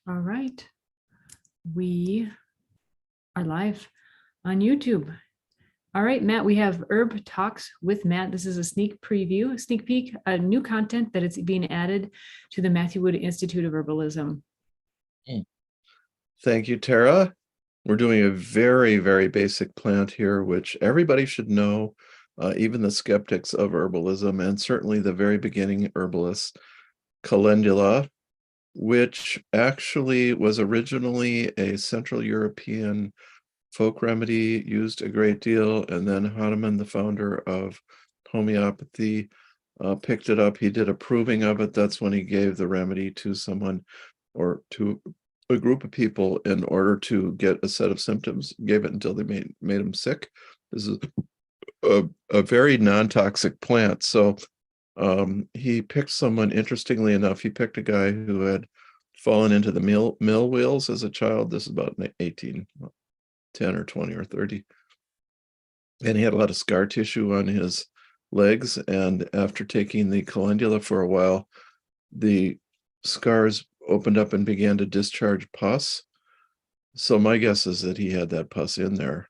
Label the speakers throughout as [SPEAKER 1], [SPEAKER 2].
[SPEAKER 1] All right. We are live on YouTube. All right, Matt, we have Herb Talks with Matt. This is a sneak preview, a sneak peek, a new content that is being added to the Matthew Wood Institute of Herbalism.
[SPEAKER 2] Thank you, Tara. We're doing a very, very basic plant here, which everybody should know, even the skeptics of herbalism, and certainly the very beginning herbalists, Calendula, which actually was originally a Central European folk remedy, used a great deal, and then Hahnemann, the founder of homeopathy, picked it up. He did a proving of it. That's when he gave the remedy to someone or to a group of people in order to get a set of symptoms, gave it until they made them sick. This is a very non-toxic plant. So he picked someone, interestingly enough, he picked a guy who had fallen into the mill wheels as a child. This is about 1810 or 20 or 30. And he had a lot of scar tissue on his legs. And after taking the calendula for a while, the scars opened up and began to discharge pus. So my guess is that he had that pus in there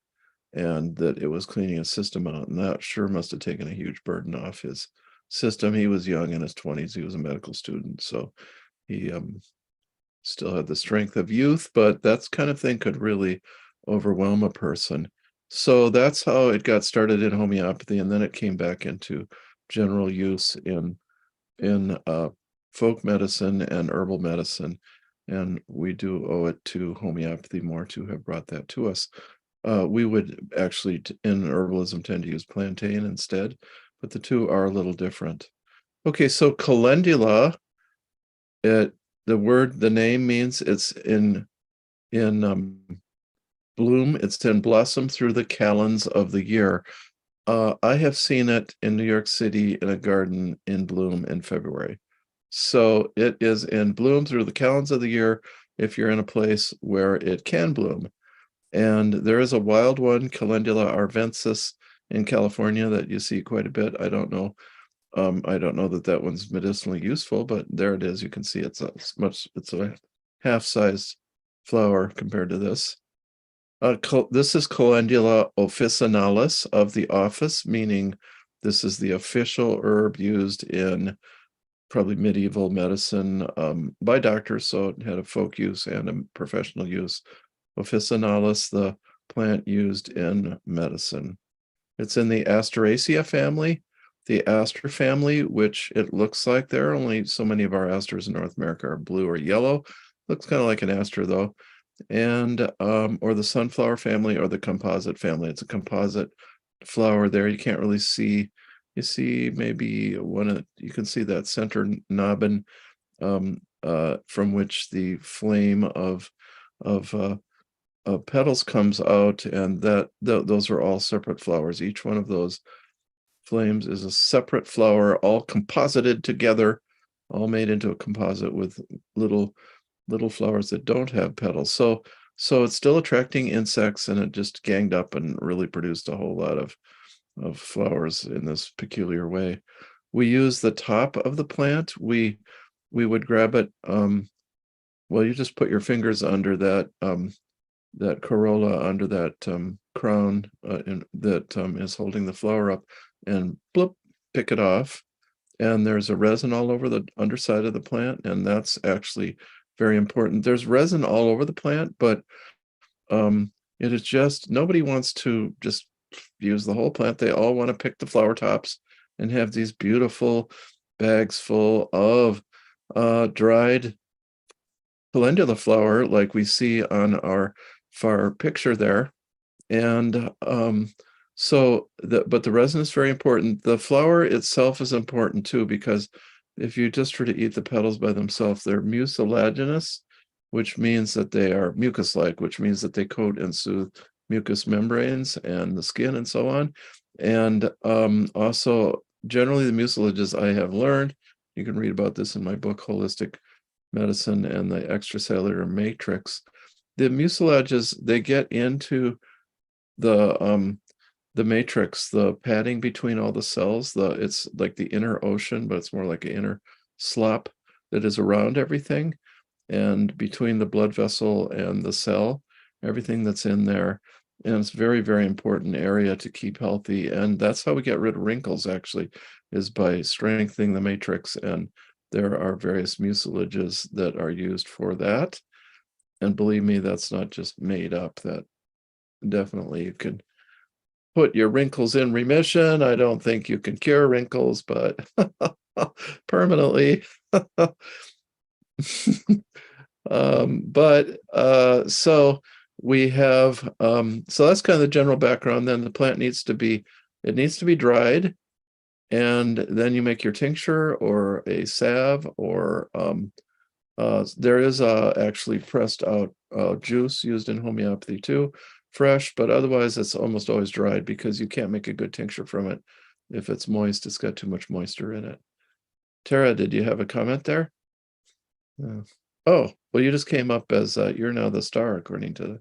[SPEAKER 2] and that it was cleaning his system out. And that sure must have taken a huge burden off his system. He was young, in his 20s. He was a medical student. So he still had the strength of youth, but that kind of thing could really overwhelm a person. So that's how it got started in homeopathy. And then it came back into general use in folk medicine and herbal medicine, and we do owe it to homeopathy more to have brought that to us. We would actually in herbalism tend to use plantain instead, but the two are a little different. Okay, so calendula, the name means it's in bloom, it's in blossom through the calends of the year. I have seen it in New York City in a garden in bloom in February. So it is in bloom through the calends of the year if you're in a place where it can bloom. And there is a wild one, Calendula arvensis, in California that you see quite a bit. I don't know that one's medicinally useful, but there it is. You can see it's a half-sized flower compared to this. This is Calendula officinalis, of the office, meaning this is the official herb used in probably medieval medicine by doctors, so it had a folk use and a professional use. Officinalis, the plant used in medicine. It's in the Asteraceae family, the aster family, which it looks like there are only so many of our asters in North America are blue or yellow. Looks kind of like an aster though. And or the sunflower family or the composite family. It's a composite flower there. You can't really see. You see maybe you can see that center knobbin from which the flame of petals comes out, and those are all separate flowers. Each one of those flames is a separate flower, all composited together, all made into a composite with little flowers that don't have petals. So it's still attracting insects, and it just ganged up and really produced a whole lot of flowers in this peculiar way. We use the top of the plant. We would grab it. Well, you just put your fingers under that corolla, under that crown that is holding the flower up, and bloop, pick it off. And there's a resin all over the underside of the plant, and that's actually very important. There's resin all over the plant, but it is just, nobody wants to just use the whole plant. They all want to pick the flower tops and have these beautiful bags full of dried calendula flower like we see on our far picture there. And but the resin is very important. The flower itself is important too, because if you just try to eat the petals by themselves, they're mucilaginous, which means that they are mucus-like, which means that they coat and soothe mucous membranes and the skin and so on. And also, generally, the mucilages, I have learned, you can read about this in my book, Holistic Medicine and the Extracellular Matrix. The mucilages, they get into the matrix, the padding between all the cells. It's like the inner ocean, but it's more like an inner slop that is around everything. and between the blood vessel and the cell, everything that's in there. And it's very, very important area to keep healthy. And that's how we get rid of wrinkles, actually, is by strengthening the matrix. And there are various mucilages that are used for that. And believe me, that's not just made up. That definitely you can put your wrinkles in remission. I don't think you can cure wrinkles, but permanently. So we have so that's kind of the general background. Then the plant needs to be dried, and then you make your tincture or a salve, or there is actually pressed out juice used in homeopathy too, fresh, but otherwise it's almost always dried, because you can't make a good tincture from it if it's moist. It's got too much moisture in it. Tara, did you have a comment there? Yeah. Oh, well, you just came up as you're now the star, according to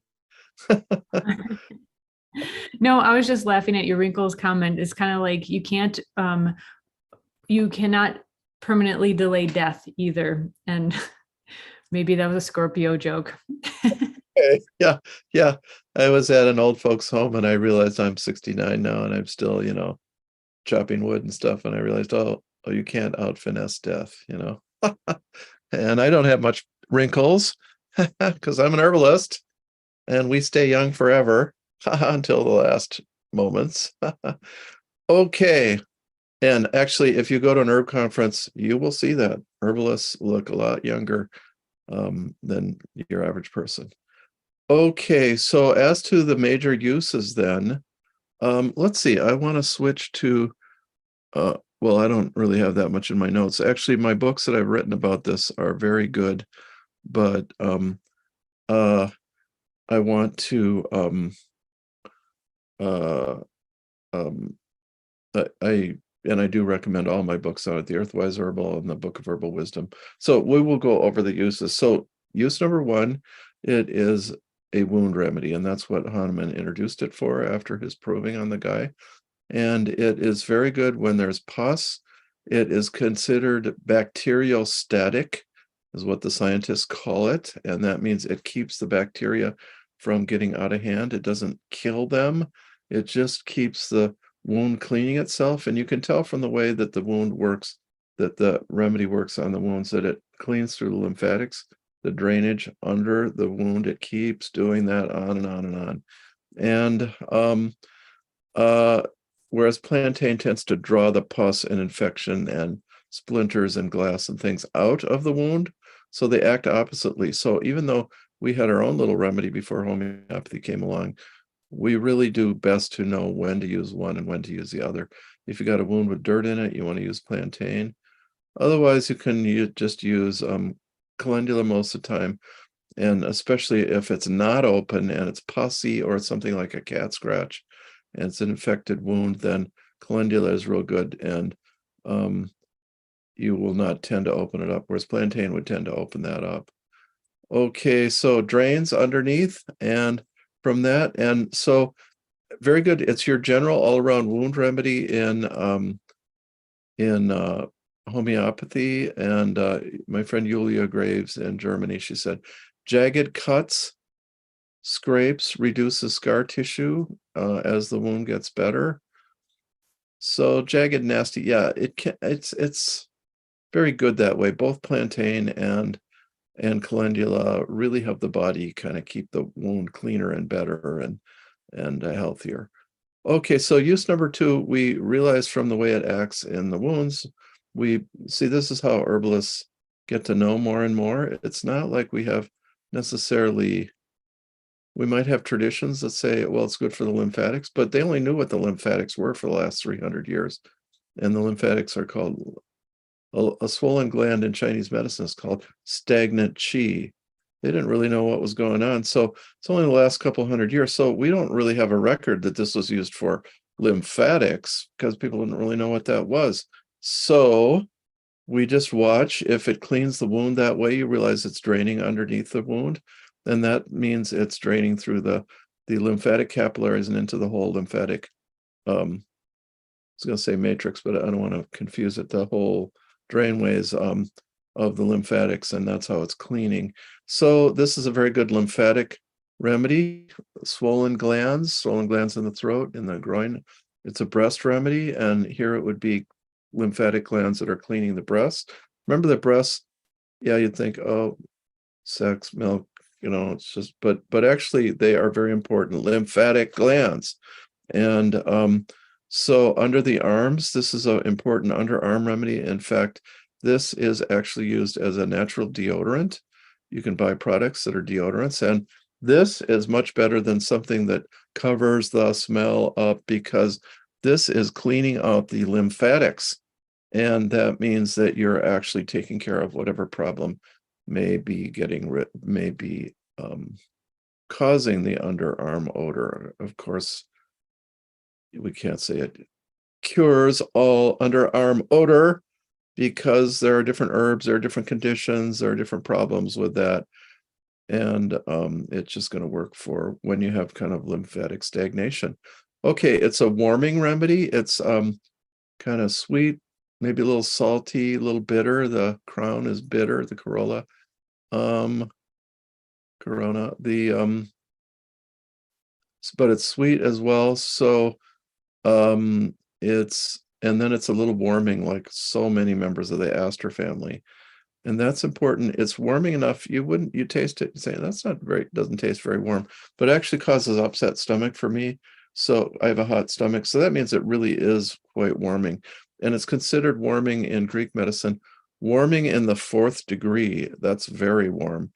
[SPEAKER 1] No, I was just laughing at your wrinkles comment. It's kind of like you cannot permanently delay death either. And maybe that was a Scorpio joke.
[SPEAKER 2] Okay. Yeah. I was at an old folks home and I realized I'm 69 now and I'm still, chopping wood and stuff. And I realized, oh, you can't out finesse death, And I don't have much wrinkles because I'm an herbalist and we stay young forever until the last moments. Okay. And actually, if you go to an herb conference, you will see that herbalists look a lot younger than your average person. Okay, so as to the major uses then, let's see, I want to switch to, well, I don't really have that much in my notes. Actually, my books that I've written about this are very good, but I want to, I do recommend all my books out at the Earthwise Herbal and the Book of Herbal Wisdom. So we will go over the uses. So use number one, it is a wound remedy, and that's what Hahnemann introduced it for after his proving on the guy. And it is very good when there's pus. It is considered bacteriostatic, is what the scientists call it. And that means it keeps the bacteria from getting out of hand. It doesn't kill them. It just keeps the wound cleaning itself. And you can tell from the way that the wound works, that the remedy works on the wounds, that it cleans through the lymphatics, the drainage under the wound. It keeps doing that on and on and on. And whereas plantain tends to draw the pus and infection and splinters and glass and things out of the wound, so they act oppositely. So even though we had our own little remedy before homeopathy came along, we really do best to know when to use one and when to use the other. If you got a wound with dirt in it, you want to use plantain. Otherwise, you just use calendula most of the time. And especially if it's not open and it's pussy or something like a cat scratch and it's an infected wound, then calendula is real good, and you will not tend to open it up, whereas plantain would tend to open that up. Okay, so drains underneath, and from that, and so very good. It's your general all-around wound remedy in homeopathy. And my friend Julia Graves in Germany, she said, jagged cuts, scrapes reduces scar tissue as the wound gets better. So jagged, nasty, yeah, it's very good that way. Both plantain and calendula really help the body kind of keep the wound cleaner and better and healthier. Okay, so use number two, we realize from the way it acts in the wounds, we see this is how herbalists get to know more and more. It's not like we have necessarily, we might have traditions that say, well, it's good for the lymphatics, but they only knew what the lymphatics were for the last 300 years. And the lymphatics are called, a swollen gland in Chinese medicine is called stagnant qi. They didn't really know what was going on. So it's only the last couple hundred years. So we don't really have a record that this was used for lymphatics because people didn't really know what that was. So we just watch. If it cleans the wound that way, you realize it's draining underneath the wound. And that means it's draining through the lymphatic capillaries and into the whole lymphatic, I was going to say matrix, but I don't want to confuse it, the whole drainways. of the lymphatics, and that's how it's cleaning. So this is a very good lymphatic remedy. Swollen glands in the throat, in the groin. It's a breast remedy, and here it would be lymphatic glands that are cleaning the breast. Remember the breast, yeah, you'd think, oh, sex, milk, it's just, but actually they are very important lymphatic glands. And so under the arms, this is an important underarm remedy. In fact, this is actually used as a natural deodorant. You can buy products that are deodorants, and this is much better than something that covers the smell up, because this is cleaning out the lymphatics. And that means that you're actually taking care of whatever problem may be causing the underarm odor. Of course, we can't say it cures all underarm odor, because there are different herbs, there are different conditions, there are different problems with that. And it's just going to work for when you have kind of lymphatic stagnation. Okay, it's a warming remedy. It's kind of sweet, maybe a little salty, a little bitter. The crown is bitter, the corolla. Corona, but it's sweet as well. So and then it's a little warming, like so many members of the aster family. And that's important. It's warming enough, you taste it and say, that's not very, doesn't taste very warm, but it actually causes upset stomach for me. So I have a hot stomach. So that means it really is quite warming. And it's considered warming in Greek medicine, warming in the 4th degree. That's very warm.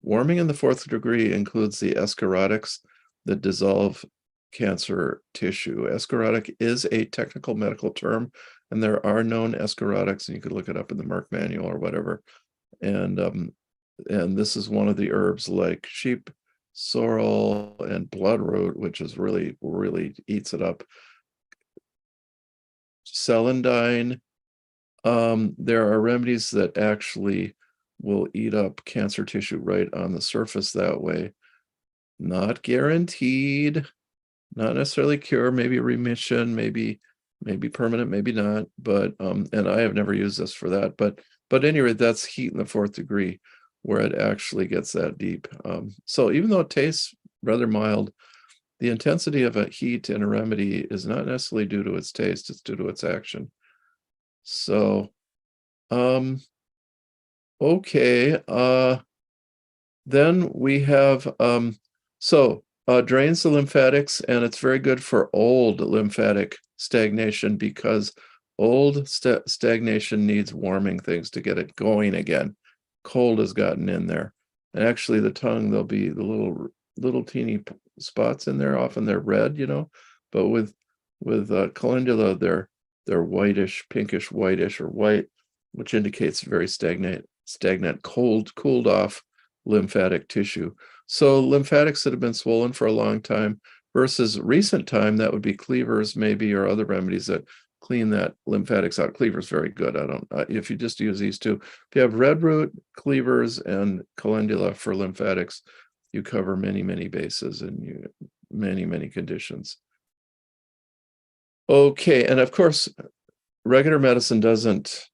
[SPEAKER 2] Warming in the 4th degree includes the escharotics that dissolve cancer tissue. Escharotic is a technical medical term, and there are known escharotics, and you could look it up in the Merck manual or whatever. And this is one of the herbs like sheep sorrel and bloodroot, which is really, really eats it up. Celandine. There are remedies that actually will eat up cancer tissue right on the surface that way. Not guaranteed, not necessarily cure, maybe remission, maybe permanent, maybe not. But and I have never used this for that. But anyway, that's heat in the 4th degree, where it actually gets that deep. So even though it tastes rather mild, the intensity of a heat in a remedy is not necessarily due to its taste, it's due to its action. So okay, then we have drains the lymphatics, and it's very good for old lymphatic stagnation, because old stagnation needs warming things to get it going again. Cold has gotten in there. And actually the tongue, there'll be the little teeny spots in there. Often they're red, but with calendula, they're whitish, pinkish whitish, or white, which indicates very stagnant, cooled off lymphatic tissue. So lymphatics that have been swollen for a long time versus recent time, that would be cleavers maybe, or other remedies that clean that lymphatics out. Cleavers very good. If you just use these two, if you have red root, cleavers, and calendula for lymphatics, you cover many, many bases and many conditions. Okay, and of course, regular medicine doesn't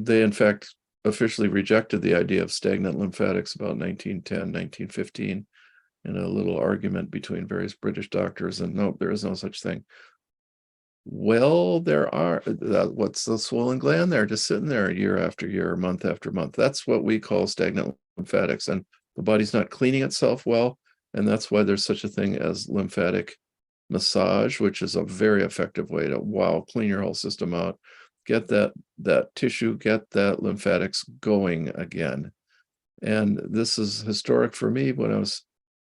[SPEAKER 2] they in fact officially rejected the idea of stagnant lymphatics about 1910, 1915, in a little argument between various British doctors, and no, there is no such thing. Well, there are. What's the swollen gland there, just sitting there year after year, month after month? That's what we call stagnant lymphatics, and the body's not cleaning itself well, and that's why there's such a thing as lymphatic massage, which is a very effective way to clean your whole system out, get that tissue, get that lymphatics going again. And this is historic for me. When I was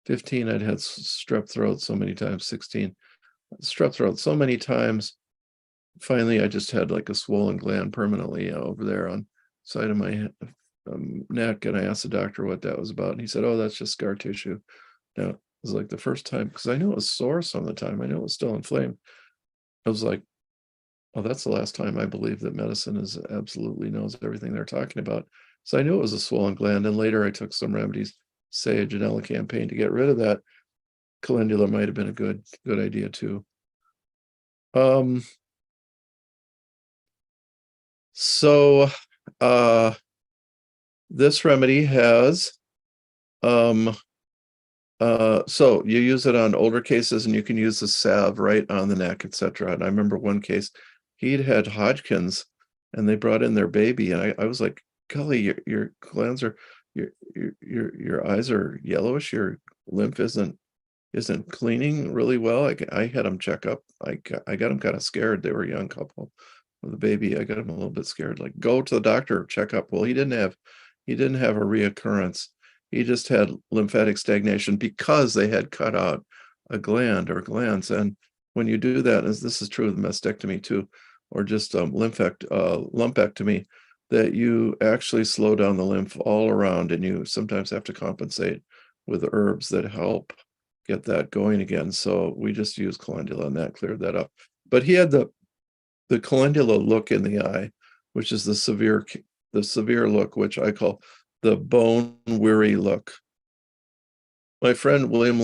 [SPEAKER 2] 15, I'd had strep throat so many times, 16, strep throat so many times. Finally, I just had like a swollen gland permanently over there on side of my neck, and I asked the doctor what that was about, and he said, oh, that's just scar tissue. Now, it was like the first time, because I knew it was sore some of the time, I knew it was still inflamed. I was like, well, that's the last time I believe that medicine absolutely knows everything they're talking about. So I knew it was a swollen gland, and later I took some remedies, sage and elecampane, to get rid of that. Calendula might have been a good idea too. So this remedy has so you use it on older cases, and you can use the salve right on the neck, etc. And I remember one case, he'd had Hodgkin's, and they brought in their baby, and I was like, golly, your glands are, your eyes are yellowish, your lymph isn't cleaning really well. I had them check up. I got them kind of scared. They were a young couple with a baby. I got them a little bit scared. Like, go to the doctor, check up. Well, he didn't have a reoccurrence. He just had lymphatic stagnation because they had cut out a gland or glands. And when you do that, as this is true with mastectomy too, or just lumpectomy, that you actually slow down the lymph all around, and you sometimes have to compensate with herbs that help get that going again. So we just used calendula, and that cleared that up. But he had the calendula look in the eye, which is the severe look, which I call the bone weary look. My friend William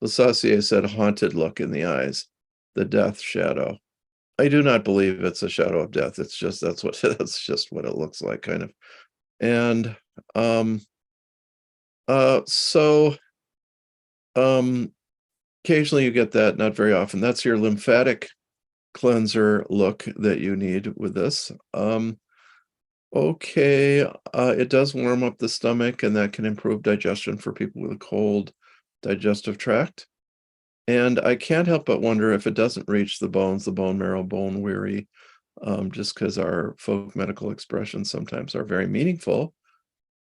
[SPEAKER 2] Lesaussier said haunted look in the eyes, the death shadow. I do not believe it's a shadow of death. It's just that's just what it looks like, kind of. And so occasionally you get that, not very often. That's your lymphatic cleanser look that you need with this. Okay, it does warm up the stomach, and that can improve digestion for people with a cold digestive tract. And I can't help but wonder if it doesn't reach the bones, the bone marrow, bone weary, just because our folk medical expressions sometimes are very meaningful.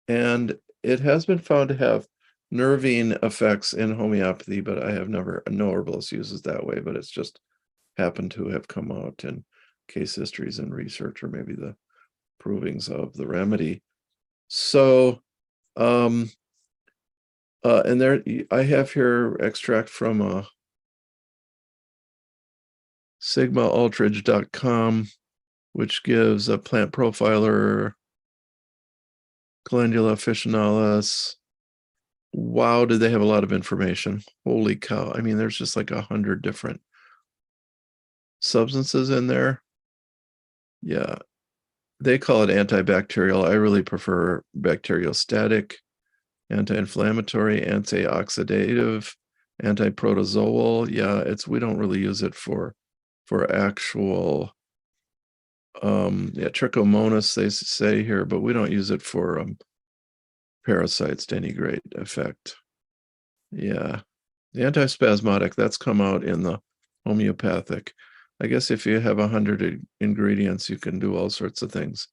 [SPEAKER 2] And it has been found to have nervine effects in homeopathy, but I have no herbalist uses that way, but it's just happened to have come out in case histories and research, or maybe the provings of the remedy. So, and there I have here extract from sigmaultridge.com, which gives a plant profiler, Calendula officinalis. Wow, did they have a lot of information? Holy cow. I mean, there's just like 100 different substances in there. Yeah, they call it antibacterial. I really prefer bacteriostatic, anti-inflammatory, antioxidative, antiprotozoal. Yeah, we don't really use it for actual trichomonas, they say here, but we don't use it for parasites to any great effect. Yeah, the antispasmodic, that's come out in the homeopathic. I guess if you have 100 ingredients, you can do all sorts of things.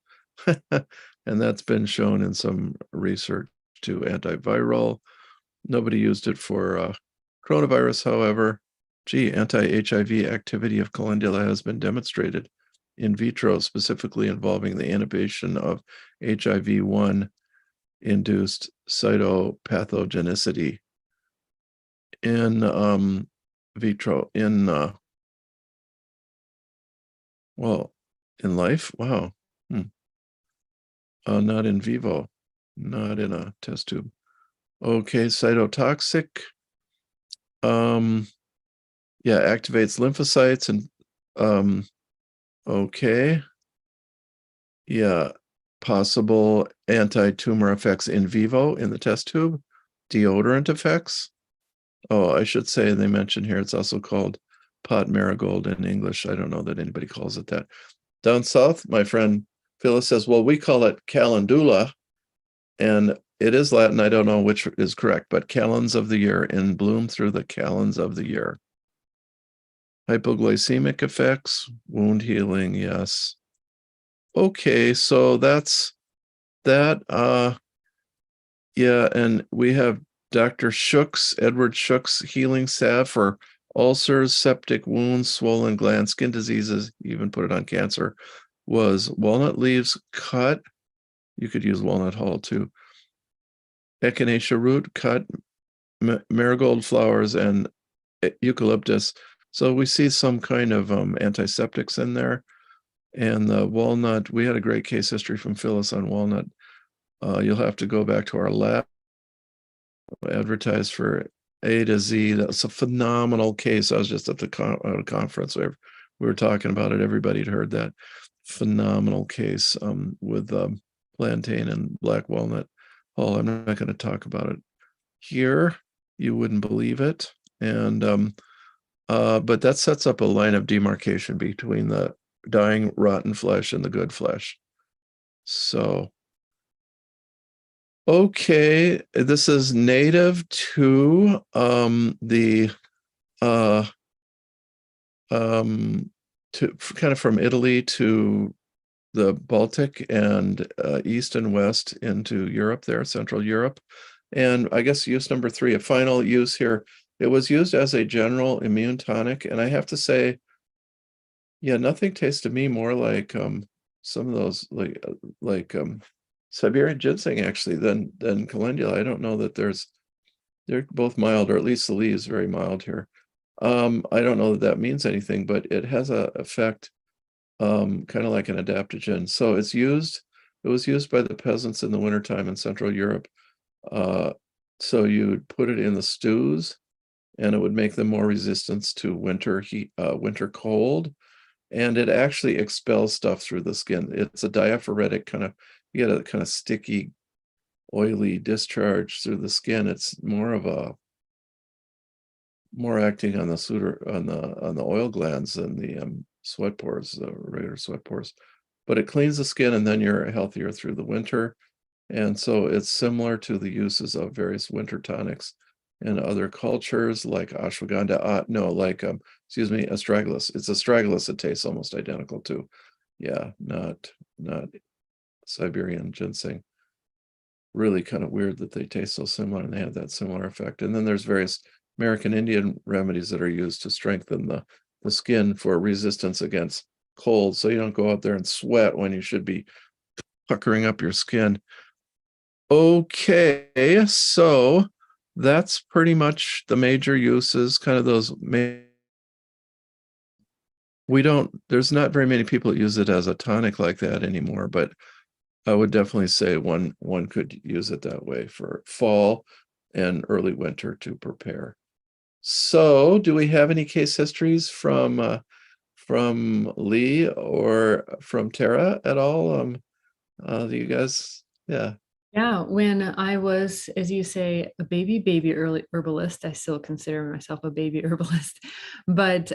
[SPEAKER 2] And that's been shown in some research to antiviral. Nobody used it for coronavirus, however. Anti-HIV activity of calendula has been demonstrated in vitro, specifically involving the inhibition of HIV-1 induced cytopathogenicity in vitro, in life. Wow. Not in vivo, not in a test tube. Okay, cytotoxic. Yeah, activates lymphocytes and okay. Yeah, possible anti-tumor effects in vivo in the test tube. Deodorant effects. Oh, I should say they mention here it's also called pot marigold in English. I don't know that anybody calls it that. Down south, my friend Phyllis says, well, we call it calendula, and it is Latin. I don't know which is correct, but calends of the year, in bloom through the calends of the year. Hypoglycemic effects, wound healing, yes. Okay, so that's that. Yeah, and we have Dr. Edward Shook's healing salve for ulcers, septic wounds, swollen glands, skin diseases, even put it on cancer, was walnut leaves cut. You could use walnut hull too. Echinacea root cut, marigold flowers, and eucalyptus. So we see some kind of antiseptics in there. And the walnut, we had a great case history from Phyllis on walnut. You'll have to go back to our lab, advertise for A to Z. That's a phenomenal case. I was just at the conference where we were talking about it. Everybody had heard that. phenomenal case with plantain and black walnut. Oh, I'm not going to talk about it here. You wouldn't believe it. And but that sets up a line of demarcation between the dying, rotten flesh and the good flesh. So, okay, this is native to the to kind of from Italy to the Baltic and east and west into Europe there, Central Europe. And I guess use number 3, a final use here. It was used as a general immune tonic, and I have to say, yeah, nothing tastes to me more like some of those like Siberian ginseng actually than calendula. I don't know that they're both mild, or at least the leaves very mild here. I don't know that that means anything, but it has a effect kind of like an adaptogen. So it was used by the peasants in the wintertime in Central Europe. So you'd put it in the stews, and it would make them more resistant to winter heat, winter cold. And it actually expels stuff through the skin. It's a diaphoretic kind of, you get a kind of sticky, oily discharge through the skin. It's more acting on the suitor on the oil glands than the sweat pores, the regular sweat pores. But it cleans the skin, and then you're healthier through the winter. And so it's similar to the uses of various winter tonics in other cultures, like ashwagandha. Excuse me, astragalus. It's astragalus that tastes almost identical to, yeah, not Siberian ginseng. Really kind of weird that they taste so similar and they have that similar effect. And then there's various American Indian remedies that are used to strengthen the skin for resistance against cold, so you don't go out there and sweat when you should be puckering up your skin. Okay, so that's pretty much the major uses, kind of those there's not very many people that use it as a tonic like that anymore, but I would definitely say one could use it that way for fall and early winter to prepare. So, do we have any case histories from Lee or from Tara at all? Do you guys? Yeah.
[SPEAKER 1] Yeah, when I was, as you say, a baby early herbalist, I still consider myself a baby herbalist, but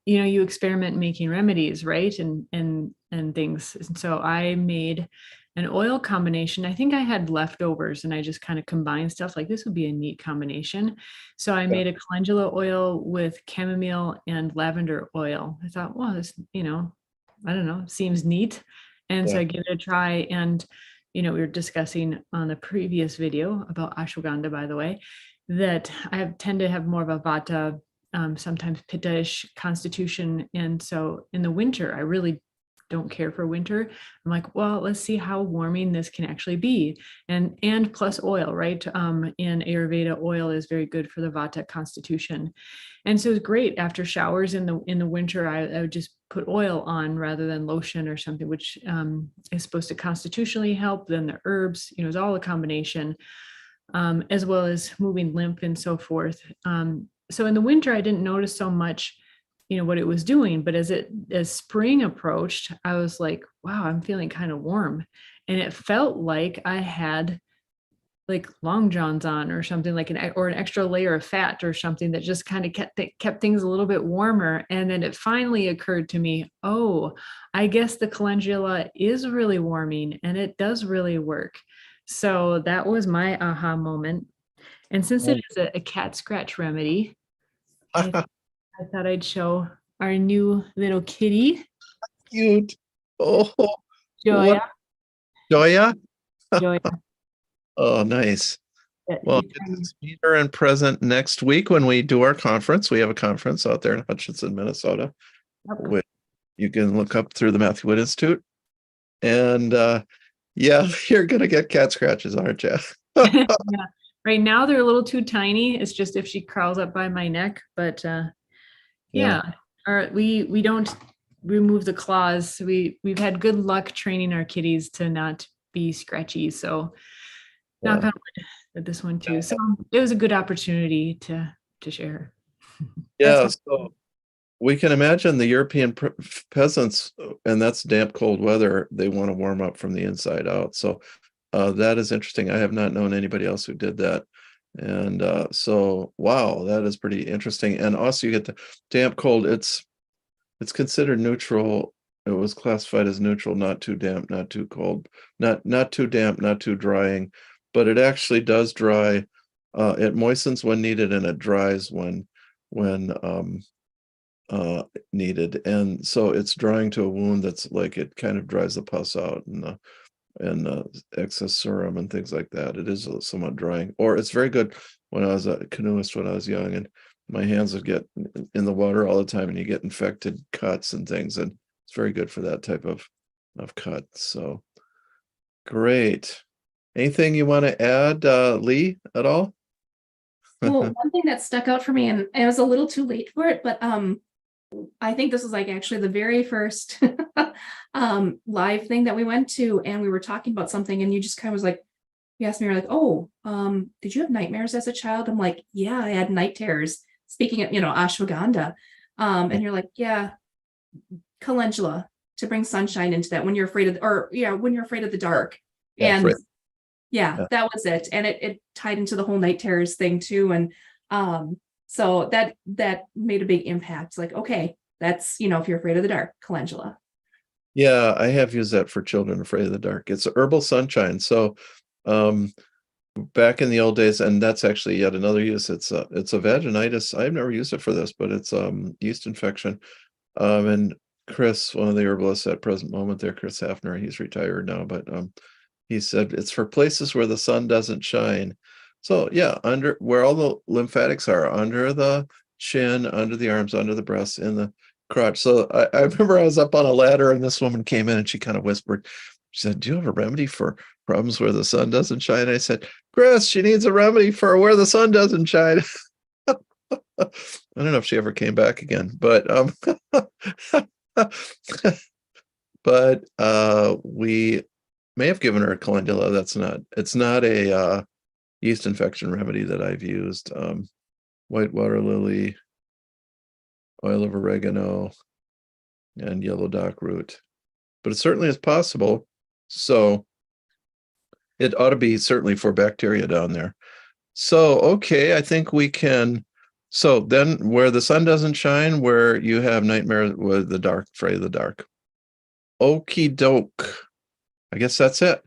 [SPEAKER 1] you experiment making remedies, right? And things. And so I made an oil combination. I think I had leftovers and I just kind of combined stuff like this would be a neat combination. So I made a calendula oil with chamomile and lavender oil. I thought, well, this, I don't know, seems neat. And so I gave it a try, and we were discussing on a previous video about ashwagandha, by the way, that I tend to have more of a vata, sometimes pitta-ish constitution. And so in the winter, I really don't care for winter. I'm like, well, let's see how warming this can actually be. And plus oil, right? In Ayurveda, oil is very good for the vata constitution. And so it's great after showers in the winter. I would just put oil on rather than lotion or something, which is supposed to constitutionally help. Then the herbs, it's all a combination, as well as moving lymph and so forth. So in the winter, I didn't notice so much, what it was doing. But as spring approached, I was like, wow, I'm feeling kind of warm. And it felt like I had like long johns on or something, like an extra layer of fat or something that just kind of kept things a little bit warmer. And then it finally occurred to me, oh, I guess the calendula is really warming and it does really work. So that was my aha moment. And since it is a cat scratch remedy, I thought I'd show our new little kitty,
[SPEAKER 2] Cute. Oh,
[SPEAKER 1] Joya.
[SPEAKER 2] what? Joya?
[SPEAKER 1] Joya.
[SPEAKER 2] Oh, nice. Well,
[SPEAKER 1] He
[SPEAKER 2] get
[SPEAKER 1] turned-
[SPEAKER 2] to meet her in present next week when we do our conference. We have a conference out there in Hutchinson, Minnesota, which you can look up through the Matthew Wood Institute. And yeah, you're gonna get cat scratches, aren't you?
[SPEAKER 1] Yeah. Right now they're a little too tiny. It's just if she crawls up by my neck, but yeah. Or we don't remove the claws. We've had good luck training our kitties to not be scratchy. So knock on wood with this one too. So it was a good opportunity to share.
[SPEAKER 2] Yeah,
[SPEAKER 1] That's
[SPEAKER 2] so we can imagine the European peasants, and that's damp, cold weather. They want to warm up from the inside out. So that is interesting. I have not known anybody else who did that. And so, wow, that is pretty interesting. And also you get the damp, cold. It's considered neutral. It was classified as neutral, not too damp, not too cold, not too damp, not too drying, but it actually does dry. It moistens when needed and it dries when needed. And so it's drying to a wound that's like, it kind of dries the pus out and excess serum and things like that. It is somewhat drying. Or it's very good. When I was a canoeist when I was young, and my hands would get in the water all the time, and you get infected cuts and things, and it's very good for that type of cut. So great. Anything you want to add, Lee, at all?
[SPEAKER 3] Well, one thing that stuck out for me, and it was a little too late for it, but I think this was like actually the very first live thing that we went to, and we were talking about something, and you just kind of was like, you asked me, you're like, oh, did you have nightmares as a child? I'm like, yeah, I had night terrors. Speaking of, ashwagandha. And you're like, yeah, calendula, to bring sunshine into that when you're afraid of, when you're afraid of the dark.
[SPEAKER 2] Yeah,
[SPEAKER 3] And
[SPEAKER 2] right.
[SPEAKER 3] yeah, that was it. And it tied into the whole night terrors thing too. And so that made a big impact. Like, okay, that's, if you're afraid of the dark, calendula.
[SPEAKER 2] Yeah, I have used that for children afraid of the dark. It's herbal sunshine. So back in the old days, and that's actually yet another use. It's a vaginitis. I've never used it for this, but it's yeast infection. And Chris, one of the herbalists at present moment there, Chris Hafner, he's retired now, but he said it's for places where the sun doesn't shine. So yeah, under where all the lymphatics are, under the chin, under the arms, under the breasts, in the crotch. So I remember I was up on a ladder and this woman came in and she kind of whispered, she said, do you have a remedy for problems where the sun doesn't shine? I said, Chris, she needs a remedy for where the sun doesn't shine. I don't know if she ever came back again, but but we may have given her a calendula. It's not a yeast infection remedy that I've used. White water lily, oil of oregano, and yellow dock root. But it certainly is possible. So it ought to be certainly for bacteria down there. So, okay, I think we can. So then where the sun doesn't shine, where you have nightmares with the dark, afraid of the dark. Okie doke. I guess that's it.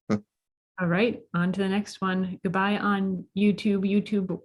[SPEAKER 1] All right, on to the next one. Goodbye on YouTube.